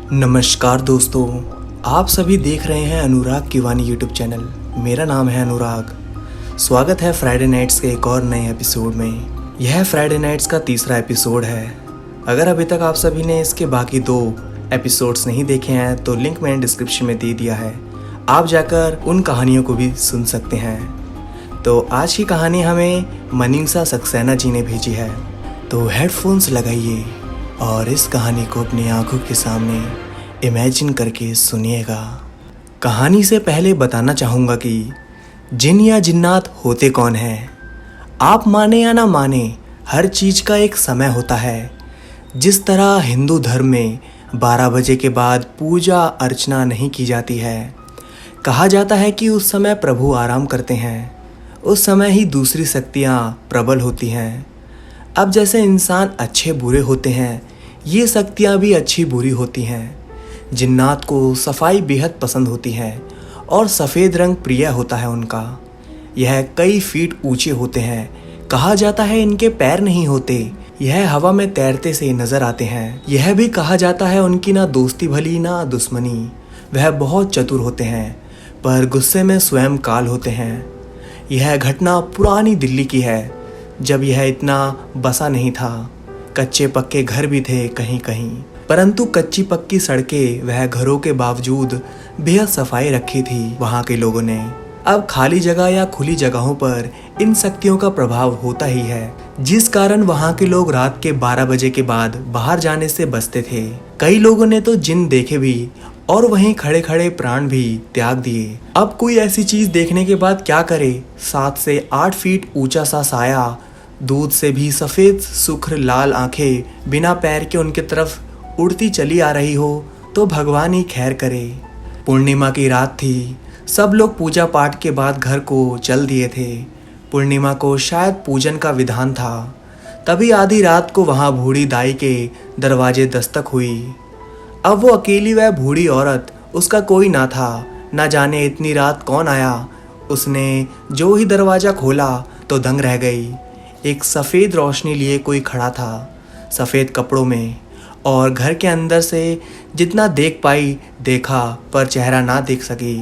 नमस्कार दोस्तों, आप सभी देख रहे हैं अनुराग की वाणी यूट्यूब चैनल। मेरा नाम है अनुराग। स्वागत है फ्राइडे नाइट्स के एक और नए एपिसोड में। यह फ्राइडे नाइट्स का तीसरा एपिसोड है। अगर अभी तक आप सभी ने इसके बाकी 2 एपिसोड्स नहीं देखे हैं तो लिंक मैंने डिस्क्रिप्शन में दे दिया है, आप जाकर उन कहानियों को भी सुन सकते हैं। तो आज की कहानी हमें मनीषा सक्सेना जी ने भेजी है, तो हेडफोन्स लगाइए और इस कहानी को अपनी आंखों के सामने इमेजिन करके सुनिएगा। कहानी से पहले बताना चाहूँगा कि जिन या जिन्नात होते कौन हैं। आप माने या ना माने, हर चीज़ का एक समय होता है। जिस तरह हिंदू धर्म में 12 बजे के बाद पूजा अर्चना नहीं की जाती है। कहा जाता है कि उस समय प्रभु आराम करते हैं, उस समय ही दूसरी शक्तियाँ प्रबल होती हैं। अब जैसे इंसान अच्छे बुरे होते हैं, ये शक्तियाँ भी अच्छी बुरी होती हैं। जिन्नात को सफाई बेहद पसंद होती है और सफ़ेद रंग प्रिय होता है उनका। यह कई फीट ऊंचे होते हैं। कहा जाता है इनके पैर नहीं होते, यह हवा में तैरते से नजर आते हैं। यह भी कहा जाता है उनकी ना दोस्ती भली ना दुश्मनी। वह बहुत चतुर होते हैं पर गुस्से में स्वयं काल होते हैं। यह घटना पुरानी दिल्ली की है, जब यह इतना बसा नहीं था। कच्चे पक्के घर भी थे कहीं कहीं, परंतु कच्ची पक्की सड़कें वह घरों के बावजूद बेहद सफाई रखी थी वहाँ के लोगों ने। अब खाली जगह या खुली जगहों पर इन शक्तियों का प्रभाव होता ही है, जिस कारण वहाँ के लोग रात के 12 बजे के बाद बाहर जाने से बचते थे। कई लोगों ने तो जिन देखे भी और वहीं खड़े खड़े प्राण भी त्याग दिए। अब कोई ऐसी चीज देखने के बाद क्या करे। 7 से 8 फीट ऊंचा सा साया, दूध से भी सफेद सुख्र लाल आंखें बिना पैर के उनके तरफ उड़ती चली आ रही हो तो भगवान ही खैर करे। पूर्णिमा की रात थी। सब लोग पूजा पाठ के बाद घर को चल दिए थे। पूर्णिमा को शायद पूजन का विधान था। तभी आधी रात को वहां बूढ़ी दाई के दरवाजे दस्तक हुई। अब वो अकेली वह बूढ़ी औरत, उसका कोई ना था। ना जाने इतनी रात कौन आया। उसने जो ही दरवाज़ा खोला तो दंग रह गई। एक सफ़ेद रोशनी लिए कोई खड़ा था, सफ़ेद कपड़ों में, और घर के अंदर से जितना देख पाई देखा, पर चेहरा ना देख सकी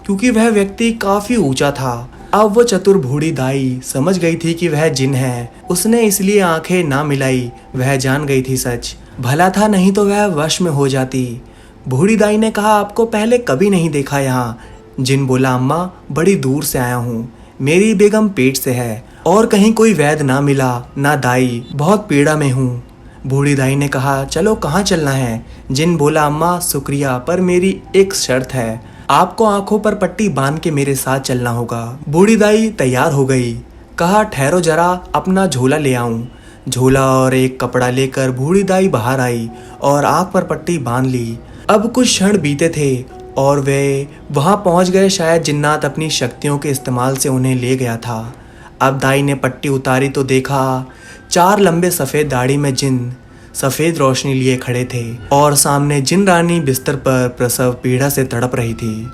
क्योंकि वह व्यक्ति काफ़ी ऊंचा था। अब वो चतुर बूढ़ी दाई समझ गई थी कि वह जिन है। उसने इसलिए आंखें ना मिलाई, वह जान गई थी सच। भला था नहीं तो वह वश में हो जाती। बूढ़ी दाई ने कहा, आपको पहले कभी नहीं देखा यहाँ। जिन बोला, अम्मा बड़ी दूर से आया हूँ, मेरी बेगम पेट से है और कहीं कोई वैद्य ना मिला ना दाई, बहुत पीड़ा में हूँ। बूढ़ी दाई ने कहा, चलो कहाँ चलना है। जिन बोला, अम्मा शुक्रिया पर मेरी एक शर्त है, आपको आंखों पर पट्टी बांध के मेरे साथ चलना होगा। बूढ़ी दाई तैयार हो गई। कहा, ठहरो जरा, अपना झोला ले आऊं। झोला और एक कपड़ा लेकर बूढ़ी दाई बाहर आई और आंख पर पट्टी बांध ली। अब कुछ क्षण बीते थे और वे वहां पहुंच गए। शायद जिन्नात अपनी शक्तियों के इस्तेमाल से उन्हें ले गया था। अब दाई ने पट्टी उतारी तो देखा 4 लंबे सफ़ेद दाढ़ी में जिन सफ़ेद रोशनी लिए खड़े थे और सामने जिन रानी बिस्तर पर प्रसव पीड़ा से तड़प रही थी।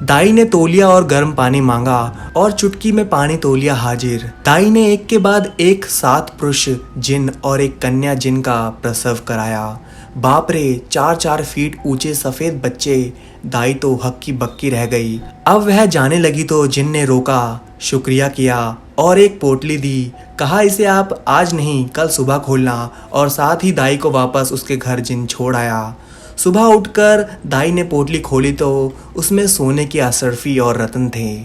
दाई ने तौलिया और गर्म पानी मांगा और चुटकी में पानी तौलिया हाजिर। दाई ने एक के बाद एक 7 पुरुष जिन और एक कन्या जिन का प्रसव कराया। बाप रे, 4-4 फीट ऊंचे सफ़ेद बच्चे। दाई तो हक्की बक्की रह गई। अब वह जाने लगी तो जिन ने रोका, शुक्रिया किया और एक पोटली दी। कहा, इसे आप आज नहीं कल सुबह खोलना, और साथ ही दाई को वापस उसके घर जिन छोड़ आया। सुबह उठकर दाई ने पोटली खोली तो उसमें सोने की अशर्फी और रत्न थे।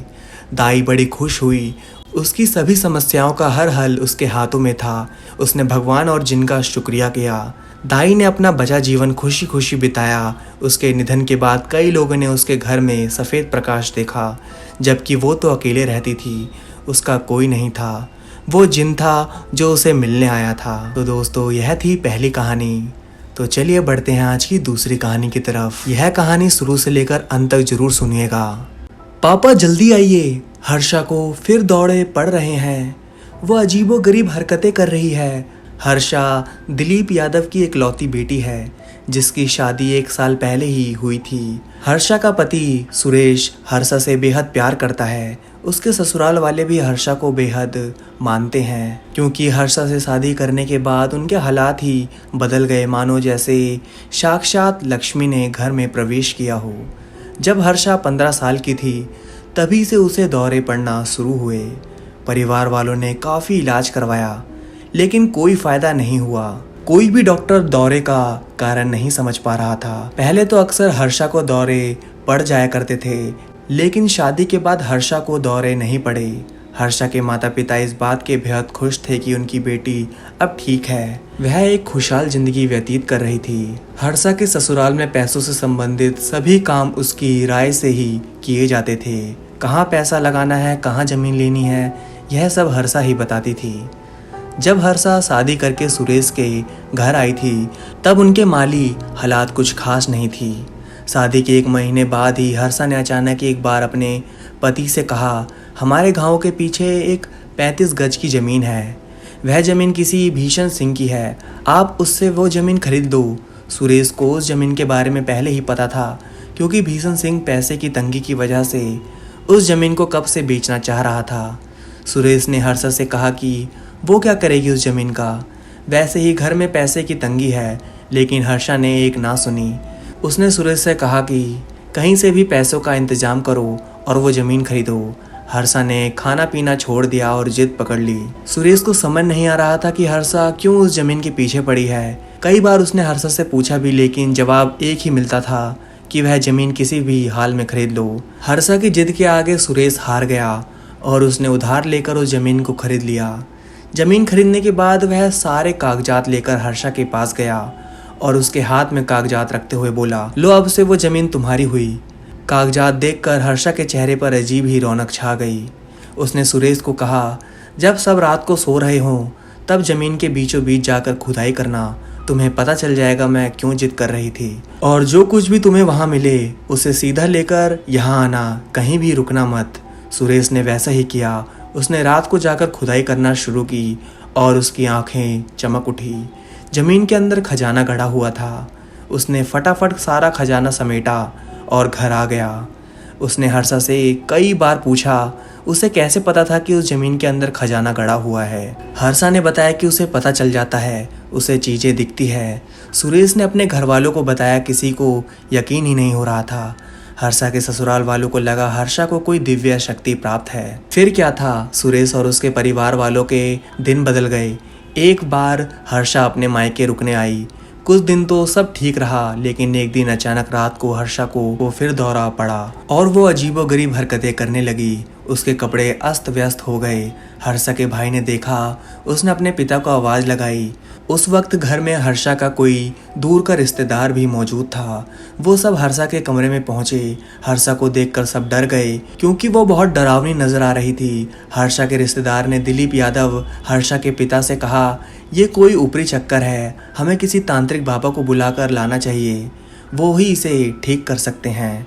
दाई बड़ी खुश हुई। उसकी सभी समस्याओं का हर हल उसके हाथों में था। उसने भगवान और जिन का शुक्रिया किया। दाई ने अपना बचा जीवन खुशी खुशी बिताया। उसके निधन के बाद कई लोगों ने उसके घर में सफ़ेद प्रकाश देखा, जबकि वो तो अकेले रहती थी। उसका कोई नहीं था। वो जिन था जो उसे मिलने आया था। तो दोस्तों, यह थी पहली कहानी। तो चलिए बढ़ते हैं आज की दूसरी कहानी की तरफ। यह कहानी शुरू से लेकर अंत तक जरूर सुनिएगा। पापा जल्दी आइए, हर्षा को फिर दौड़े पड़ रहे हैं। वो अजीबोगरीब हरकतें कर रही है। हर्षा दिलीप यादव की इकलौती बेटी है, जिसकी शादी 1 साल पहले ही हुई थी। हर्षा का पति सुरेश हर्षा से बेहद प्यार करता है। उसके ससुराल वाले भी हर्षा को बेहद मानते हैं, क्योंकि हर्षा से शादी करने के बाद उनके हालात ही बदल गए, मानो जैसे साक्षात लक्ष्मी ने घर में प्रवेश किया हो। जब हर्षा 15 साल की थी तभी से उसे दौरे पड़ना शुरू हुए। परिवार वालों ने काफ़ी इलाज करवाया लेकिन कोई फ़ायदा नहीं हुआ। कोई भी डॉक्टर दौरे का कारण नहीं समझ पा रहा था। पहले तो अक्सर हर्षा को दौरे पड़ जाया करते थे, लेकिन शादी के बाद हर्षा को दौरे नहीं पड़े। हर्षा के माता पिता इस बात के बेहद खुश थे कि उनकी बेटी अब ठीक है। वह एक खुशहाल जिंदगी व्यतीत कर रही थी। हर्षा के ससुराल में पैसों से संबंधित सभी काम उसकी राय से ही किए जाते थे। कहाँ पैसा लगाना है, कहाँ ज़मीन लेनी है, यह सब हर्षा ही बताती थी। जब हर्षा शादी करके सुरेश के घर आई थी तब उनके माली हालात कुछ खास नहीं थी। शादी के 1 महीने बाद ही हर्षा ने अचानक एक बार अपने पति से कहा, हमारे गांव के पीछे एक 35 गज की ज़मीन है। वह ज़मीन किसी भीषण सिंह की है, आप उससे वो ज़मीन खरीद दो। सुरेश को उस ज़मीन के बारे में पहले ही पता था, क्योंकि भीषण सिंह पैसे की तंगी की वजह से उस ज़मीन को कब से बेचना चाह रहा था। सुरेश ने हर्षा से कहा कि वो क्या करेगी उस ज़मीन का, वैसे ही घर में पैसे की तंगी है। लेकिन हर्षा ने एक ना सुनी। उसने सुरेश से कहा कि कहीं से भी पैसों का इंतजाम करो और वो ज़मीन खरीदो। हर्षा ने खाना पीना छोड़ दिया और जिद पकड़ ली। सुरेश को समझ नहीं आ रहा था कि हर्षा क्यों उस ज़मीन के पीछे पड़ी है। कई बार उसने हर्षा से पूछा भी, लेकिन जवाब एक ही मिलता था कि वह ज़मीन किसी भी हाल में खरीद लो। हर्षा की जिद के आगे सुरेश हार गया और उसने उधार लेकर उस ज़मीन को खरीद लिया। ज़मीन खरीदने के बाद वह सारे कागजात लेकर हर्षा के पास गया और उसके हाथ में कागजात रखते हुए बोला, लो अब से वो ज़मीन तुम्हारी हुई। कागजात देखकर हर्षा के चेहरे पर अजीब ही रौनक छा गई। उसने सुरेश को कहा, जब सब रात को सो रहे हों तब ज़मीन के बीचों बीच जाकर खुदाई करना, तुम्हें पता चल जाएगा मैं क्यों जिद कर रही थी। और जो कुछ भी तुम्हें वहाँ मिले उसे सीधा लेकर यहाँ आना, कहीं भी रुकना मत। सुरेश ने वैसा ही किया। उसने रात को जाकर खुदाई करना शुरू की और उसकी आंखें चमक उठी। ज़मीन के अंदर खजाना गड़ा हुआ था। उसने फटाफट सारा खजाना समेटा और घर आ गया। उसने हर्षा से कई बार पूछा उसे कैसे पता था कि उस ज़मीन के अंदर खजाना गड़ा हुआ है। हर्षा ने बताया कि उसे पता चल जाता है, उसे चीज़ें दिखती है। सुरेश ने अपने घर वालों को बताया, किसी को यकीन ही नहीं हो रहा था। हर्षा के ससुराल वालों को लगा हर्षा को कोई दिव्य शक्ति प्राप्त है। फिर क्या था, सुरेश और उसके परिवार वालों के दिन बदल गए। एक बार हर्षा अपने मायके रुकने आई। कुछ दिन तो सब ठीक रहा, लेकिन एक दिन अचानक रात को हर्षा को फिर दौरा पड़ा और वो अजीबोगरीब हरकतें करने लगी। उसके कपड़े अस्त व्यस्त हो गए। हर्षा के भाई ने देखा। उसने अपने पिता को आवाज़ लगाई। उस वक्त घर में हर्षा का कोई दूर का रिश्तेदार भी मौजूद था। वो सब हर्षा के कमरे में पहुंचे। हर्षा को देखकर सब डर गए, क्योंकि वो बहुत डरावनी नजर आ रही थी। हर्षा के रिश्तेदार ने दिलीप यादव हर्षा के पिता से कहा, ये कोई ऊपरी चक्कर है, हमें किसी तांत्रिक बाबा को बुलाकर लाना चाहिए, वो ही इसे ठीक कर सकते हैं।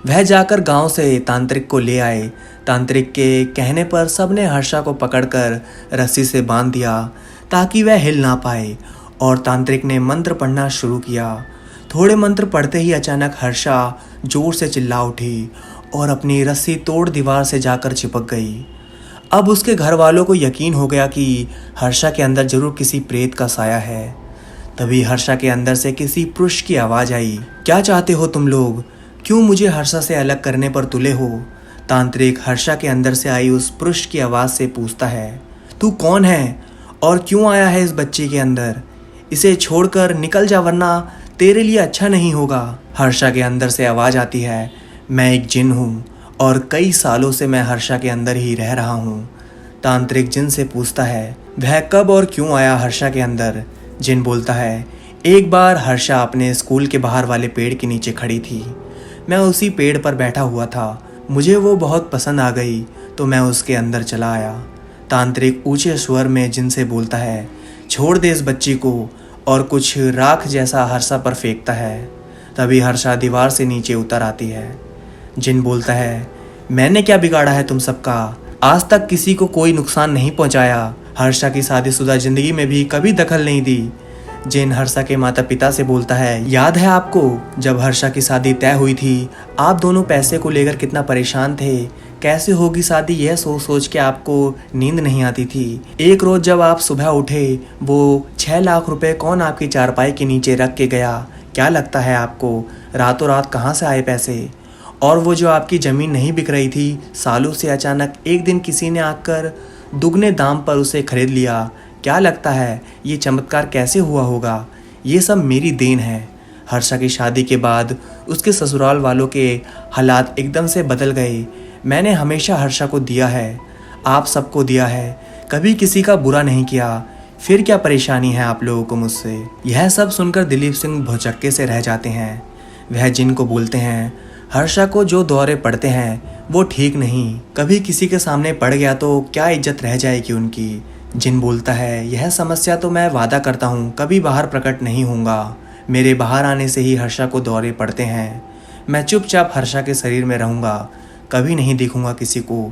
वह जाकर गांव से तांत्रिक को ले आए। तांत्रिक के कहने पर सबने हर्षा को पकड़कर रस्सी से बांध दिया ताकि वह हिल ना पाए, और तांत्रिक ने मंत्र पढ़ना शुरू किया। थोड़े मंत्र पढ़ते ही अचानक हर्षा जोर से चिल्ला उठी और अपनी रस्सी तोड़ दीवार से जाकर चिपक गई। अब उसके घर वालों को यकीन हो गया कि हर्षा के अंदर जरूर किसी प्रेत का साया है। तभी हर्षा के अंदर से किसी पुरुष की आवाज़ आई, क्या चाहते हो तुम लोग, क्यों मुझे हर्षा से अलग करने पर तुले हो। तांत्रिक हर्षा के अंदर से आई उस पुरुष की आवाज़ से पूछता है, तू कौन है और क्यों आया है इस बच्चे के अंदर, इसे छोड़कर निकल जा वरना तेरे लिए अच्छा नहीं होगा। हर्षा के अंदर से आवाज़ आती है, मैं एक जिन हूँ और कई सालों से मैं हर्षा के अंदर ही रह रहा हूँ। तांत्रिक जिन से पूछता है, वह कब और क्यों आया हर्षा के अंदर। जिन बोलता है, एक बार हर्षा अपने स्कूल के बाहर वाले पेड़ के नीचे खड़ी थी। मैं उसी पेड़ पर बैठा हुआ था, मुझे वो बहुत पसंद आ गई तो मैं उसके अंदर चला आया। तांत्रिक ऊंचे स्वर में जिन से बोलता है, छोड़ दे इस बच्ची को, और कुछ राख जैसा हर्षा पर फेंकता है। तभी हर्षा दीवार से नीचे उतर आती है। जिन बोलता है, मैंने क्या बिगाड़ा है तुम सबका, आज तक किसी को कोई नुकसान नहीं पहुंचाया, हर्षा की शादीशुदा जिंदगी में भी कभी दखल नहीं दी। जिन हर्षा के माता पिता से बोलता है, याद है आपको जब हर्षा की शादी तय हुई थी, आप दोनों पैसे को लेकर कितना परेशान थे, कैसे होगी शादी यह सोच सोच के आपको नींद नहीं आती थी। एक रोज जब आप सुबह उठे, वो 6 लाख रुपए कौन आपकी चारपाई के नीचे रख के गया? क्या लगता है आपको रातों रात कहाँ से आए पैसे? और वो जो आपकी ज़मीन नहीं बिक रही थी सालों से, अचानक एक दिन किसी ने आकर दुगने दाम पर उसे खरीद लिया। क्या लगता है ये चमत्कार कैसे हुआ होगा? ये सब मेरी देन है। हर्षा की शादी के बाद उसके ससुराल वालों के हालात एकदम से बदल गए। मैंने हमेशा हर्षा को दिया है, आप सबको दिया है, कभी किसी का बुरा नहीं किया। फिर क्या परेशानी है आप लोगों को मुझसे? यह सब सुनकर दिलीप सिंह भौचक्के से रह जाते हैं। वह जिनको बोलते हैं हर्षा को जो दौरे पड़ते हैं वो ठीक नहीं, कभी किसी के सामने पड़ गया तो क्या इज्जत रह जाएगी उनकी। जिन बोलता है यह समस्या तो मैं वादा करता हूँ कभी बाहर प्रकट नहीं होऊंगा। मेरे बाहर आने से ही हर्षा को दौरे पड़ते हैं। मैं चुपचाप हर्षा के शरीर में रहूँगा, कभी नहीं देखूंगा किसी को।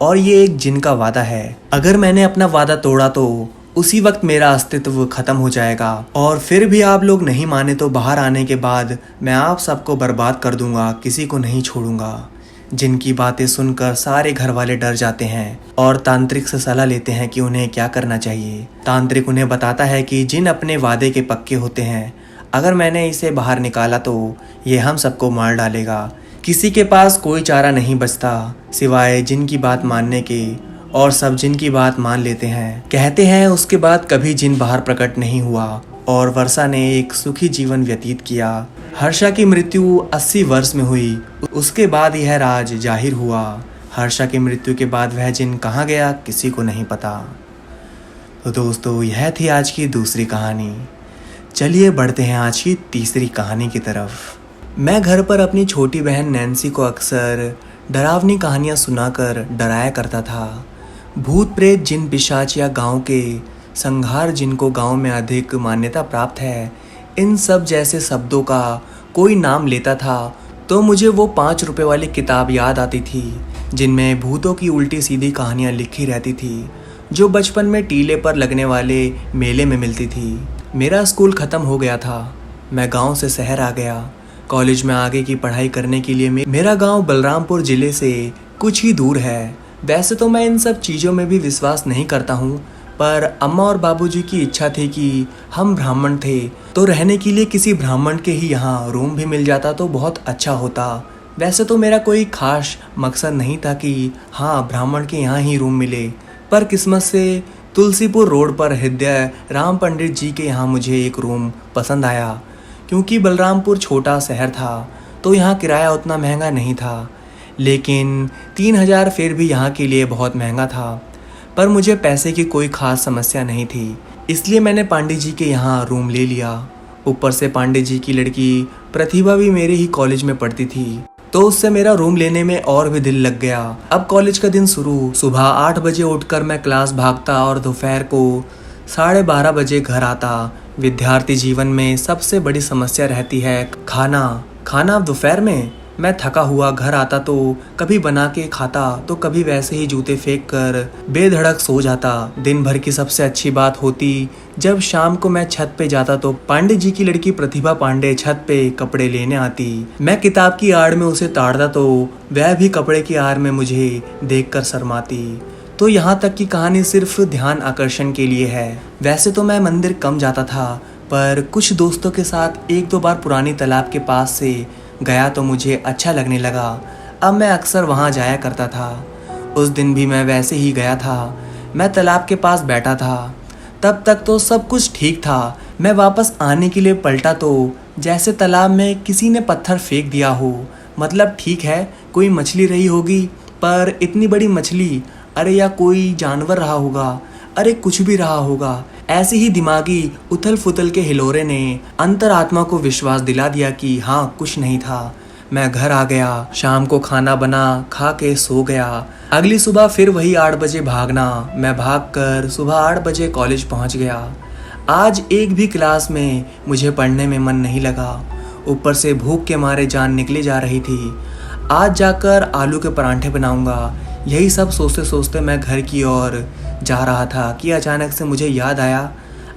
और ये एक जिन का वादा है, अगर मैंने अपना वादा तोड़ा तो उसी वक्त मेरा अस्तित्व खत्म हो जाएगा। और फिर भी आप लोग नहीं माने तो बाहर आने के बाद मैं आप सबको बर्बाद कर दूंगा, किसी को नहीं छोड़ूंगा। जिनकी बातें सुनकर सारे घर वाले डर जाते हैं और तांत्रिक से सलाह लेते हैं कि उन्हें क्या करना चाहिए। तांत्रिक उन्हें बताता है कि जिन अपने वादे के पक्के होते हैं, अगर मैंने इसे बाहर निकाला तो ये हम सबको मार डालेगा। किसी के पास कोई चारा नहीं बचता सिवाय जिन की बात मानने के, और सब जिन की बात मान लेते हैं। कहते हैं उसके बाद कभी जिन बाहर प्रकट नहीं हुआ और वर्षा ने एक सुखी जीवन व्यतीत किया। हर्षा की मृत्यु 80 वर्ष में हुई, उसके बाद यह राज जाहिर हुआ। हर्षा की मृत्यु के बाद वह जिन कहाँ गया किसी को नहीं पता। तो दोस्तों यह थी आज की दूसरी कहानी। चलिए बढ़ते हैं आज की तीसरी कहानी की तरफ। मैं घर पर अपनी छोटी बहन नैन्सी को अक्सर डरावनी कहानियाँ सुनाकर डराया करता था। भूत प्रेत जिन पिशाच या गांव के संहार जिनको गांव में अधिक मान्यता प्राप्त है, इन सब जैसे शब्दों का कोई नाम लेता था तो मुझे वो 5 रुपए वाली किताब याद आती थी जिनमें भूतों की उल्टी सीधी कहानियाँ लिखी रहती थी, जो बचपन में टीले पर लगने वाले मेले में मिलती थी। मेरा स्कूल ख़त्म हो गया था, मैं गांव से शहर आ गया। कॉलेज में आगे की पढ़ाई करने के लिए मेरा गांव बलरामपुर ज़िले से कुछ ही दूर है। वैसे तो मैं इन सब चीज़ों में भी विश्वास नहीं करता हूँ, पर अम्मा और बाबूजी की इच्छा थी कि हम ब्राह्मण थे तो रहने के लिए किसी ब्राह्मण के ही यहाँ रूम भी मिल जाता तो बहुत अच्छा होता। वैसे तो मेरा कोई खास मकसद नहीं था कि हाँ ब्राह्मण के यहाँ ही रूम मिले, पर किस्मत से तुलसीपुर रोड पर हृदय राम पंडित जी के यहाँ मुझे एक रूम पसंद आया। क्योंकि बलरामपुर छोटा शहर था तो यहाँ किराया उतना महंगा नहीं था, लेकिन 3000 फिर भी यहाँ के लिए बहुत महंगा था। पर मुझे पैसे की कोई ख़ास समस्या नहीं थी, इसलिए मैंने पांडे जी के यहाँ रूम ले लिया। ऊपर से पांडे जी की लड़की प्रतिभा भी मेरे ही कॉलेज में पढ़ती थी, तो उससे मेरा रूम लेने में और भी दिल लग गया। अब कॉलेज का दिन शुरू। सुबह 8 बजे उठकर मैं क्लास भागता और दोपहर को 12:30 बजे घर आता। विद्यार्थी जीवन में सबसे बड़ी समस्या रहती है खाना। दोपहर में मैं थका हुआ घर आता तो कभी बना के खाता तो कभी वैसे ही जूते फेंक कर बेधड़क सो जाता। दिन भर की सबसे अच्छी बात होती जब शाम को मैं छत पे जाता तो पांडे जी की लड़की प्रतिभा पांडे छत पे कपड़े लेने आती। मैं किताब की आड़ में उसे ताड़ता तो वह भी कपड़े की आड़ में मुझे देखकर शर्माती। तो यहाँ तक की कहानी सिर्फ ध्यान आकर्षण के लिए है। वैसे तो मैं मंदिर कम जाता था, पर कुछ दोस्तों के साथ 1-2 बार पुरानी तालाब के पास से गया तो मुझे अच्छा लगने लगा। अब मैं अक्सर वहाँ जाया करता था। उस दिन भी मैं वैसे ही गया था। मैं तालाब के पास बैठा था। तब तक तो सब कुछ ठीक था। मैं वापस आने के लिए पलटा तो जैसे तालाब में किसी ने पत्थर फेंक दिया हो। मतलब ठीक है कोई मछली रही होगी, पर इतनी बड़ी मछली, अरे या कोई जानवर रहा होगा, अरे कुछ भी रहा होगा। ऐसे ही दिमागी उथल फुथल के हिलोरे ने अंतरात्मा को विश्वास दिला दिया कि हाँ कुछ नहीं था। मैं घर आ गया, शाम को खाना बना खा के सो गया। अगली सुबह फिर वही 8 बजे भागना। मैं भागकर सुबह 8 बजे कॉलेज पहुंच गया। आज एक भी क्लास में मुझे पढ़ने में मन नहीं लगा। ऊपर से भूख के मारे जान निकली जा रही थी। आज जाकर आलू के परांठे बनाऊंगा। यही सब सोचते सोचते मैं घर की ओर जा रहा था कि अचानक से मुझे याद आया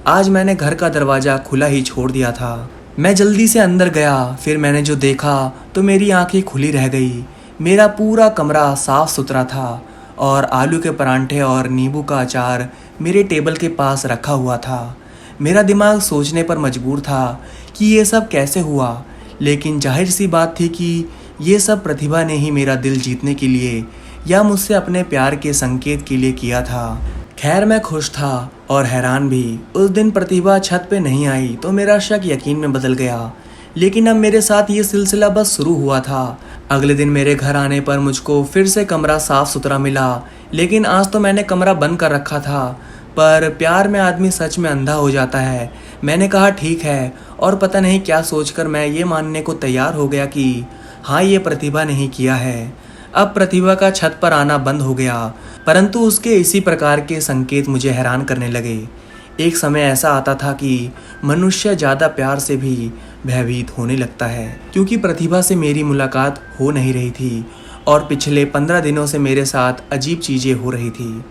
आज मैंने घर का दरवाज़ा खुला ही छोड़ दिया था। मैं जल्दी से अंदर गया। फिर मैंने जो देखा तो मेरी आंखें खुली रह गई। मेरा पूरा कमरा साफ सुथरा था और आलू के परांठे और नींबू का अचार मेरे टेबल के पास रखा हुआ था। मेरा दिमाग सोचने पर मजबूर था कि ये सब कैसे हुआ, लेकिन जाहिर सी बात थी कि ये सब प्रतिभा ने ही मेरा दिल जीतने के लिए या मुझसे अपने प्यार के संकेत के लिए किया था। खैर, मैं खुश था और हैरान भी। उस दिन प्रतिभा छत पे नहीं आई तो मेरा शक यकीन में बदल गया, लेकिन अब मेरे साथ ये सिलसिला बस शुरू हुआ था। अगले दिन मेरे घर आने पर मुझको फिर से कमरा साफ सुथरा मिला, लेकिन आज तो मैंने कमरा बंद कर रखा था। पर प्यार में आदमी सच में अंधा हो जाता है। मैंने कहा ठीक है, और पता नहीं क्या सोचकर मैं ये मानने को तैयार हो गया कि हाँ, ये प्रतिभा ने ही किया है। अब प्रतिभा का छत पर आना बंद हो गया, परंतु उसके इसी प्रकार के संकेत मुझे हैरान करने लगे। एक समय ऐसा आता था कि मनुष्य ज़्यादा प्यार से भी भयभीत होने लगता है, क्योंकि प्रतिभा से मेरी मुलाकात हो नहीं रही थी और पिछले 15 दिनों से मेरे साथ अजीब चीज़ें हो रही थी।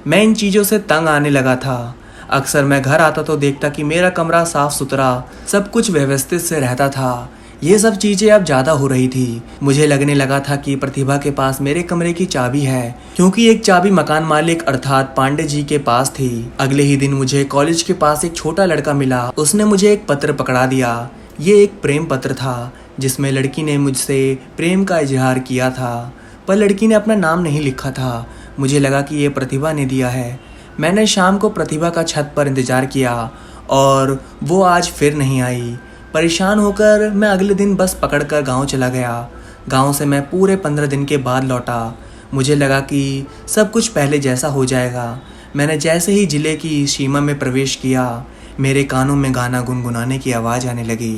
मैं इन चीज़ों से तंग आने लगा था। अक्सर मैं घर आता तो देखता कि मेरा कमरा साफ सुथरा, सब कुछ व्यवस्थित से रहता था। ये सब चीज़ें अब ज़्यादा हो रही थी। मुझे लगने लगा था कि प्रतिभा के पास मेरे कमरे की चाबी है, क्योंकि एक चाबी मकान मालिक अर्थात पांडे जी के पास थी। अगले ही दिन मुझे कॉलेज के पास एक छोटा लड़का मिला। उसने मुझे एक पत्र पकड़ा दिया। ये एक प्रेम पत्र था जिसमें लड़की ने मुझसे प्रेम का इजहार किया था, पर लड़की ने अपना नाम नहीं लिखा था। मुझे लगा कि ये प्रतिभा ने दिया है। मैंने शाम को प्रतिभा का छत पर इंतज़ार किया और वो आज फिर नहीं आई। परेशान होकर मैं अगले दिन बस पकड़कर गांव चला गया। गांव से मैं पूरे 15 दिन के बाद लौटा। मुझे लगा कि सब कुछ पहले जैसा हो जाएगा। मैंने जैसे ही जिले की सीमा में प्रवेश किया, मेरे कानों में गाना गुनगुनाने की आवाज़ आने लगी।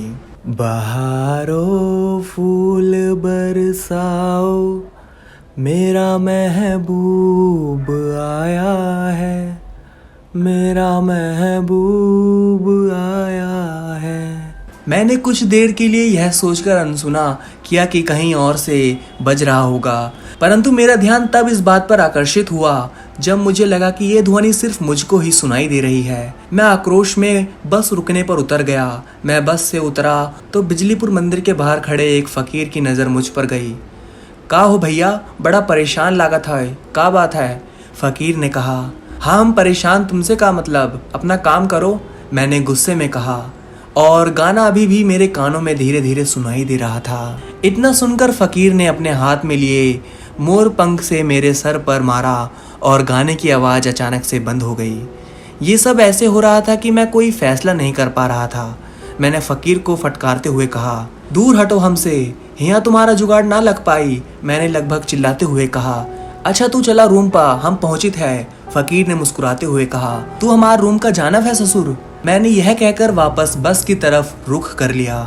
बहारो फूल बरसाओ, मेरा महबूब आया है, मेरा महबूब आया है। मैंने कुछ देर के लिए यह सोचकर अनसुना किया कि कहीं और से बज रहा होगा, परंतु मेरा ध्यान तब इस बात पर आकर्षित हुआ जब मुझे लगा कि यह ध्वनि सिर्फ मुझको ही सुनाई दे रही है। मैं आक्रोश में बस रुकने पर उतर गया। मैं बस से उतरा तो बिजलीपुर मंदिर के बाहर खड़े एक फकीर की नज़र मुझ पर गई। का हो भैया, बड़ा परेशान लागत है, का बात है? फकीर ने कहा। हाँ, हम परेशान, तुमसे का मतलब, अपना काम करो, मैंने गुस्से में कहा। और गाना अभी भी मेरे कानों में धीरे धीरे सुनाई दे रहा था। इतना सुनकर फकीर ने अपने हाथ में लिए मोर पंख से मेरे सर पर मारा और गाने की आवाज़ अचानक से बंद हो गई। ये सब ऐसे हो रहा था कि मैं कोई फैसला नहीं कर पा रहा था। मैंने फकीर को फटकारते हुए कहा, दूर हटो हमसे, यहाँ तुम्हारा जुगाड़ ना लग पाई, मैंने लगभग चिल्लाते हुए कहा। अच्छा तू चला रूम पा, हम पहुंचित है, फकीर ने मुस्कुराते हुए कहा। तू हमारे रूम का जानव है ससुर। मैंने यह कहकर वापस बस की तरफ रुख कर लिया।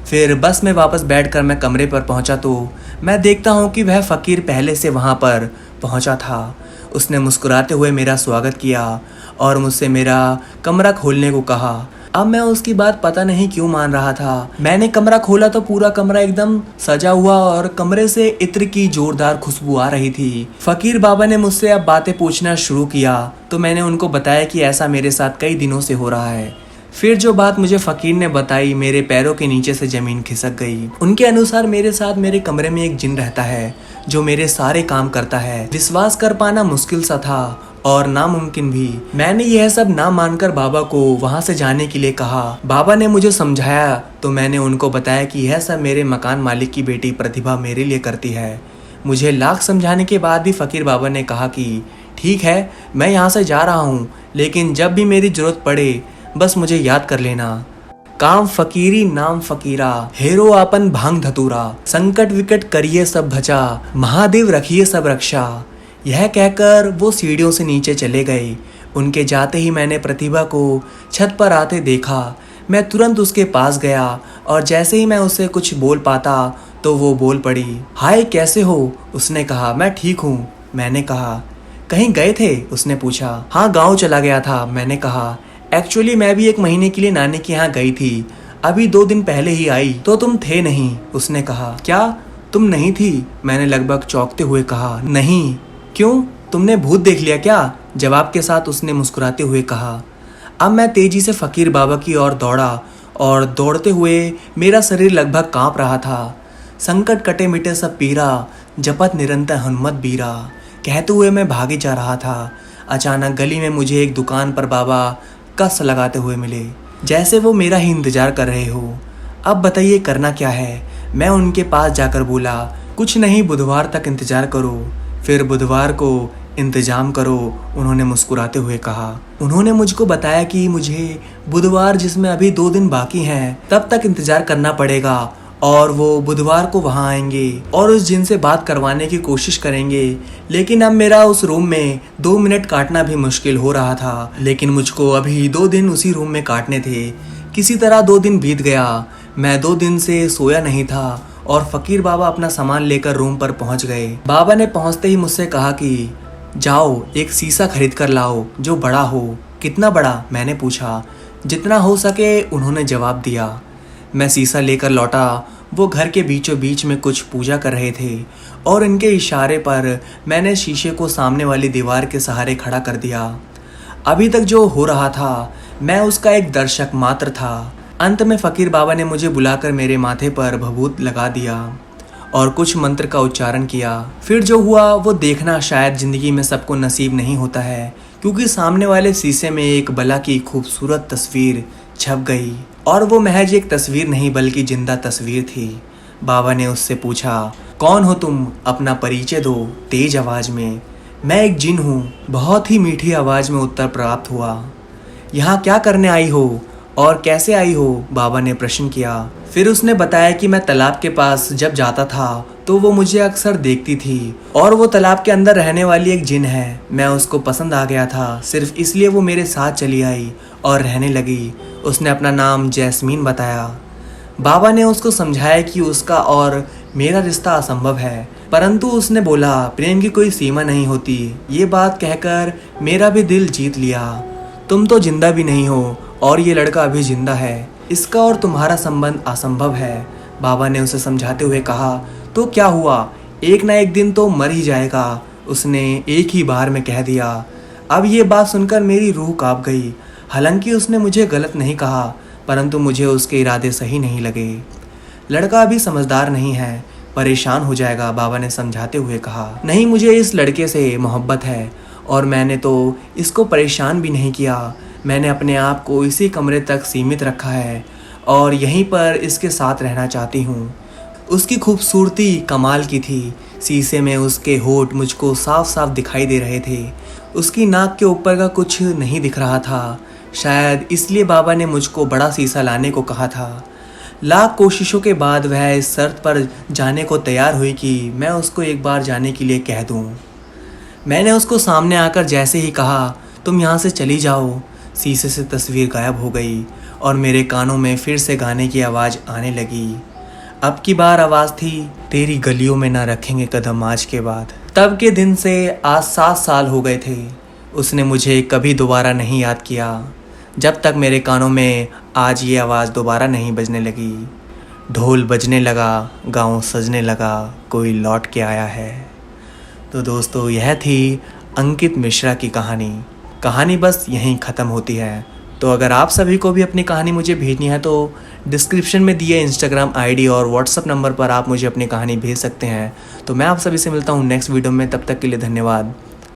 फिर बस में वापस बैठकर मैं कमरे पर पहुंचा तो मैं देखता हूं कि वह फकीर पहले से वहां पर पहुंचा था। उसने मुस्कुराते हुए मेरा स्वागत किया और मुझसे मेरा कमरा खोलने को कहा। अब मैं उसकी बात पता नहीं क्यों मान रहा था। मैंने कमरा खोला तो पूरा कमरा एकदम सजा हुआ और कमरे से इत्र की जोरदार खुशबू आ रही थी। फकीर बाबा ने मुझसे अब बातें पूछना शुरू किया तो मैंने उनको बताया कि ऐसा मेरे साथ कई दिनों से हो रहा है। फिर जो बात मुझे फकीर ने बताई, मेरे पैरों के नीचे से जमीन खिसक गई। उनके अनुसार मेरे साथ मेरे कमरे में एक जिन रहता है जो मेरे सारे काम करता है। विश्वास कर पाना मुश्किल सा था और नामुमकिन भी। मैंने यह सब ना मानकर बाबा को वहां से जाने के लिए कहा। बाबा ने मुझे समझाया तो मैंने उनको बताया कि यह सब मेरे मकान मालिक की बेटी प्रतिभा मेरे लिए करती है। मुझे लाख समझाने के बाद भी फकीर बाबा ने कहा कि ठीक है, मैं यहाँ से जा रहा हूँ, लेकिन जब भी मेरी जरूरत पड़े बस मुझे याद कर लेना। काम फकीरी नाम फकीरा, हेरो आपन भांग धतूरा, संकट विकट करिए सब भचा, महादेव रखिए सब रक्षा। यह कहकर वो सीढ़ियों से नीचे चले गए। उनके जाते ही मैंने प्रतिभा को छत पर आते देखा। मैं तुरंत उसके पास गया और जैसे ही मैं उससे कुछ बोल पाता तो वो बोल पड़ी। हाय कैसे हो? उसने कहा। मैं ठीक हूँ, मैंने कहा। कहीं गए थे? उसने पूछा। हाँ, गाँव चला गया था, मैंने कहा। एक्चुअली मैं भी 1 महीने के लिए नानी के यहाँ गई थी, अभी 2 दिन पहले ही आई। तो तुम थे नहीं? उसने कहा। क्या तुम नहीं थी? मैंने लगभग चौंकते हुए कहा। नहीं। क्यों, तुमने भूत देख लिया क्या? जवाब के साथ उसने मुस्कुराते हुए कहा। अब मैं तेजी से फकीर बाबा की ओर दौड़ा और दौड़ते हुए मेरा शरीर लगभग कांप रहा था। संकट कटे मिटे सब पीरा, जपत निरंतर हनुमत बीरा, कहते हुए मैं भागे जा रहा था। अचानक गली में मुझे एक दुकान पर बाबा कस लगाते हुए मिले, जैसे वो मेरा ही इंतजार कर रहे हो। अब बताइए करना क्या है? मैं उनके पास जाकर बोला, कुछ नहीं, बुधवार तक इंतजार करो, फिर बुधवार को इंतजाम करो। उन्होंने मुस्कुराते हुए कहा। उन्होंने मुझको बताया कि मुझे बुधवार, जिसमें अभी 2 दिन बाकी हैं, तब तक इंतजार करना पड़ेगा और वो बुधवार को वहाँ आएंगे और उस जिन से बात करवाने की कोशिश करेंगे। लेकिन अब मेरा उस रूम में 2 मिनट काटना भी मुश्किल हो रहा था, लेकिन मुझको अभी 2 दिन उसी रूम में काटने थे। किसी तरह 2 दिन बीत गया। मैं 2 दिन से सोया नहीं था और फकीर बाबा अपना सामान लेकर रूम पर पहुंच गए। बाबा ने पहुंचते ही मुझसे कहा कि जाओ एक शीशा खरीद कर लाओ जो बड़ा हो। कितना बड़ा? मैंने पूछा। जितना हो सके, उन्होंने जवाब दिया। मैं शीशा लेकर लौटा। वो घर के बीचों बीच में कुछ पूजा कर रहे थे और इनके इशारे पर मैंने शीशे को सामने वाली दीवार के सहारे खड़ा कर दिया। अभी तक जो हो रहा था, मैं उसका एक दर्शक मात्र था। अंत में फकीर बाबा ने मुझे बुलाकर मेरे माथे पर भभूत लगा दिया और कुछ मंत्र का उच्चारण किया। फिर जो हुआ वो देखना शायद ज़िंदगी में सबको नसीब नहीं होता है, क्योंकि सामने वाले शीशे में एक बला की खूबसूरत तस्वीर छप गई और वो महज एक तस्वीर नहीं बल्कि जिंदा तस्वीर थी। बाबा ने उससे पूछा, कौन हो तुम? अपना परिचय दो, तेज आवाज़ में। मैं एक जिन हूँ, बहुत ही मीठी आवाज़ में उत्तर प्राप्त हुआ। यहाँ क्या करने आई हो और कैसे आई हो? बाबा ने प्रश्न किया। फिर उसने बताया कि मैं तालाब के पास जब जाता था तो वो मुझे अक्सर देखती थी और वो तालाब के अंदर रहने वाली एक जिन है। मैं उसको पसंद आ गया था, सिर्फ इसलिए वो मेरे साथ चली आई और रहने लगी। उसने अपना नाम जैस्मीन बताया। बाबा ने उसको समझाया कि उसका और मेरा रिश्ता असंभव है, परंतु उसने बोला, प्रेम की कोई सीमा नहीं होती। ये बात कहकर मेरा भी दिल जीत लिया। तुम तो जिंदा भी नहीं हो और ये लड़का अभी जिंदा है, इसका और तुम्हारा संबंध असंभव है। बाबा ने उसे समझाते हुए कहा, तो क्या हुआ, एक ना एक दिन तो मर ही जाएगा। उसने एक ही बार में कह दिया। अब ये बात सुनकर मेरी रूह कांप गई। हालांकि उसने मुझे गलत नहीं कहा, परंतु मुझे उसके इरादे सही नहीं लगे। लड़का अभी समझदार नहीं है, परेशान हो जाएगा, बाबा ने समझाते हुए कहा। नहीं, मुझे इस लड़के से मोहब्बत है और मैंने तो इसको परेशान भी नहीं किया। मैंने अपने आप को इसी कमरे तक सीमित रखा है और यहीं पर इसके साथ रहना चाहती हूँ। उसकी खूबसूरती कमाल की थी। शीशे में उसके होठ मुझको साफ साफ दिखाई दे रहे थे। उसकी नाक के ऊपर का कुछ नहीं दिख रहा था। शायद इसलिए बाबा ने मुझको बड़ा शीशा लाने को कहा था। लाख कोशिशों के बाद वह इस शर्त पर जाने को तैयार हुई कि मैं उसको एक बार जाने के लिए कह दूँ। मैंने उसको सामने आकर जैसे ही कहा, तुम यहाँ से चली जाओ, शीशे से तस्वीर गायब हो गई और मेरे कानों में फिर से गाने की आवाज़ आने लगी। अब की बार आवाज़ थी, तेरी गलियों में ना रखेंगे कदम आज के बाद। तब के दिन से आज 7 साल हो गए थे। उसने मुझे कभी दोबारा नहीं याद किया, जब तक मेरे कानों में आज ये आवाज़ दोबारा नहीं बजने लगी। ढोल बजने लगा, गाँव सजने लगा, कोई लौट के आया है। तो दोस्तों, यह थी अंकित मिश्रा की कहानी। कहानी बस यहीं ख़त्म होती है। तो अगर आप सभी को भी अपनी कहानी मुझे भेजनी है तो डिस्क्रिप्शन में दिए इंस्टाग्राम आईडी और व्हाट्सअप नंबर पर आप मुझे अपनी कहानी भेज सकते हैं। तो मैं आप सभी से मिलता हूँ नेक्स्ट वीडियो में। तब तक के लिए धन्यवाद।